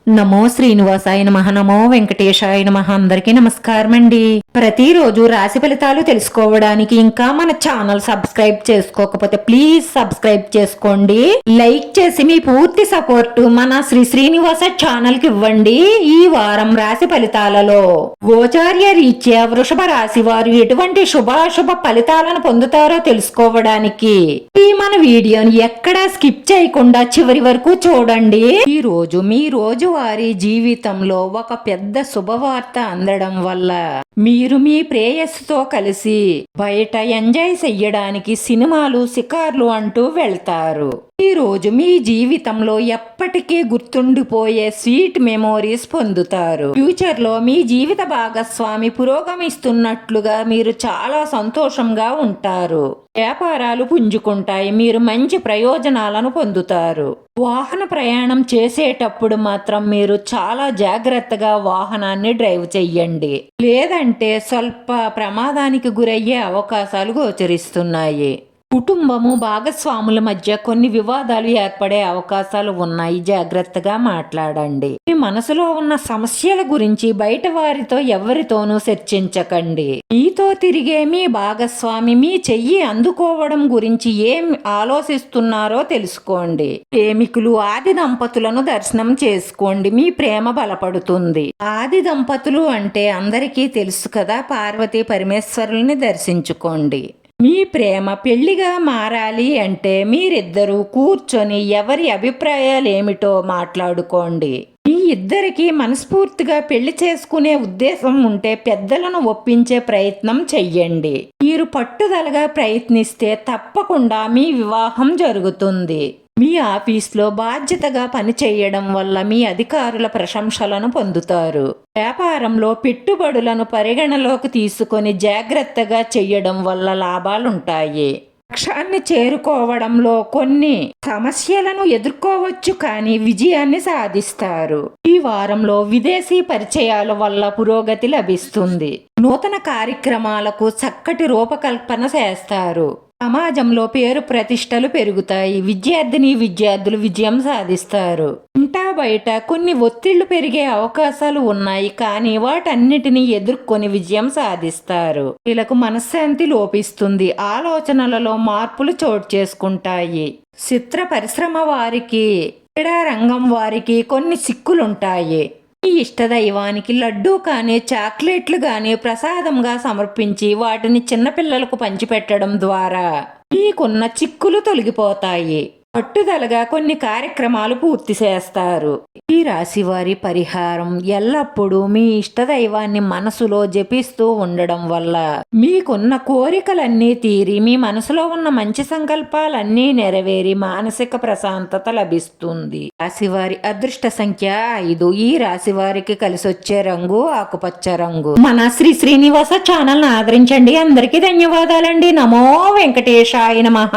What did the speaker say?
నమో శ్రీనివాసాయ నమః. నమో వెంకటేశాయ నమః. అందరికీ నమస్కారం అండి. ప్రతిరోజు రాశి ఫలితాలు తెలుసుకోవడానికి ఇంకా మన ఛానల్ సబ్స్క్రైబ్ చేసుకోకపోతే ప్లీజ్ సబ్స్క్రైబ్ చేసుకోండి. లైక్ చేసి మీ పూర్తి సపోర్ట్ మన శ్రీనివాస ఛానల్ కి ఇవ్వండి. ఈ వారం రాశి ఫలితాలలో గోచార్య రీత్యా వృషభ రాశి వారు ఎటువంటి శుభాశుభ ఫలితాలను పొందుతారో తెలుసుకోవడానికి ఈ మన వీడియోని ఎక్కడా స్కిప్ చేయకుండా చివరి వరకు చూడండి. ఈ రోజు మీ రోజువారీ జీవితంలో ఒక పెద్ద శుభవార్త అందడం వల్ల మీరు మీ ప్రేయస్సుతో కలిసి బయట ఎంజాయ్ చెయ్యడానికి సినిమాలు షికార్లు అంటూ వెళ్తారు. ఈ రోజు మీ జీవితంలో ఎప్పటికీ గుర్తుండిపోయే స్వీట్ మెమోరీస్ పొందుతారు. ఫ్యూచర్ లో మీ జీవిత భాగస్వామి పురోగమిస్తున్నట్లుగా మీరు చాలా సంతోషంగా ఉంటారు. వ్యాపారాలు పుంజుకుంటాయి. మీరు మంచి ప్రయోజనాలను పొందుతారు. వాహన ప్రయాణం చేసేటప్పుడు మాత్రం మీరు చాలా జాగ్రత్తగా వాహనాన్ని డ్రైవ్ చెయ్యండి, లేదంటే స్వల్ప ప్రమాదానికి గురయ్యే అవకాశాలు గోచరిస్తున్నాయి. కుటుంబము భాగస్వాముల మధ్య కొన్ని వివాదాలు ఏర్పడే అవకాశాలు ఉన్నాయి. జాగ్రత్తగా మాట్లాడండి. మీ మనసులో ఉన్న సమస్యల గురించి బయట వారితో ఎవరితోనూ చర్చించకండి. మీతో తిరిగే మీ భాగస్వామి మీ చెయ్యి అందుకోవడం గురించి ఏం ఆలోచిస్తున్నారో తెలుసుకోండి. ప్రేమికులు ఆది దంపతులను దర్శనం చేసుకోండి. మీ ప్రేమ బలపడుతుంది. ఆది దంపతులు అంటే అందరికీ తెలుసు కదా, పార్వతీ పరమేశ్వరుల్ని దర్శించుకోండి. మీ ప్రేమ పెళ్లిగా మారాలి అంటే మీరిద్దరూ కూర్చొని ఎవరి అభిప్రాయాలు ఏమిటో మాట్లాడుకోండి. మీ ఇద్దరికి మనస్ఫూర్తిగా పెళ్లి చేసుకునే ఉద్దేశం ఉంటే పెద్దలను ఒప్పించే ప్రయత్నం చెయ్యండి. మీరు పట్టుదలగా ప్రయత్నిస్తే తప్పకుండా మీ వివాహం జరుగుతుంది. మీ ఆఫీస్లో బాధ్యతగా పనిచేయడం వల్ల మీ అధికారుల ప్రశంసలను పొందుతారు. వ్యాపారంలో పెట్టుబడులను పరిగణలోకి తీసుకొని జాగ్రత్తగా చెయ్యడం వల్ల లాభాలుంటాయి. లక్ష్యాన్ని చేరుకోవడంలో కొన్ని సమస్యలను ఎదుర్కోవచ్చు, కానీ విజయాన్ని సాధిస్తారు. ఈ వారంలో విదేశీ పరిచయాల వల్ల పురోగతి లభిస్తుంది. నూతన కార్యక్రమాలకు చక్కటి రూపకల్పన చేస్తారు. సమాజంలో పేరు ప్రతిష్టలు పెరుగుతాయి. విద్యార్థులు విజయం సాధిస్తారు. ఇంటా బయట కొన్ని ఒత్తిళ్లు పెరిగే అవకాశాలు ఉన్నాయి, కానీ వాటన్నిటినీ ఎదుర్కొని విజయం సాధిస్తారు. వీళ్ళకు మనశ్శాంతి లోపిస్తుంది. ఆలోచనలలో మార్పులు చోటు చేసుకుంటాయి. చిత్ర పరిశ్రమ వారికి, క్రీడా రంగం వారికి కొన్ని సిక్కులుంటాయి. మీ ఇష్టదైవానికి లడ్డూ కానీ చాక్లెట్లు కానీ ప్రసాదంగా సమర్పించి వాటిని చిన్నపిల్లలకు పంచిపెట్టడం ద్వారా మీకున్న చిక్కులు తొలగిపోతాయి. పట్టుదలగా కొన్ని కార్యక్రమాలు పూర్తి చేస్తారు. ఈ రాశి వారి పరిహారం: ఎల్లప్పుడూ మీ ఇష్టదైవాన్ని మనసులో జపిస్తూ ఉండడం వల్ల మీకున్న కోరికలన్నీ తీరి మీ మనసులో ఉన్న మంచి సంకల్పాలన్నీ నెరవేరి మానసిక ప్రశాంతత లభిస్తుంది. రాశివారి అదృష్ట సంఖ్య 5. ఈ రాశి వారికి కలిసొచ్చే రంగు ఆకుపచ్చ రంగు. మన శ్రీనివాస ఛానల్ ఆదరించండి. అందరికీ ధన్యవాదాలండి. నమో వెంకటేశాయ నమః.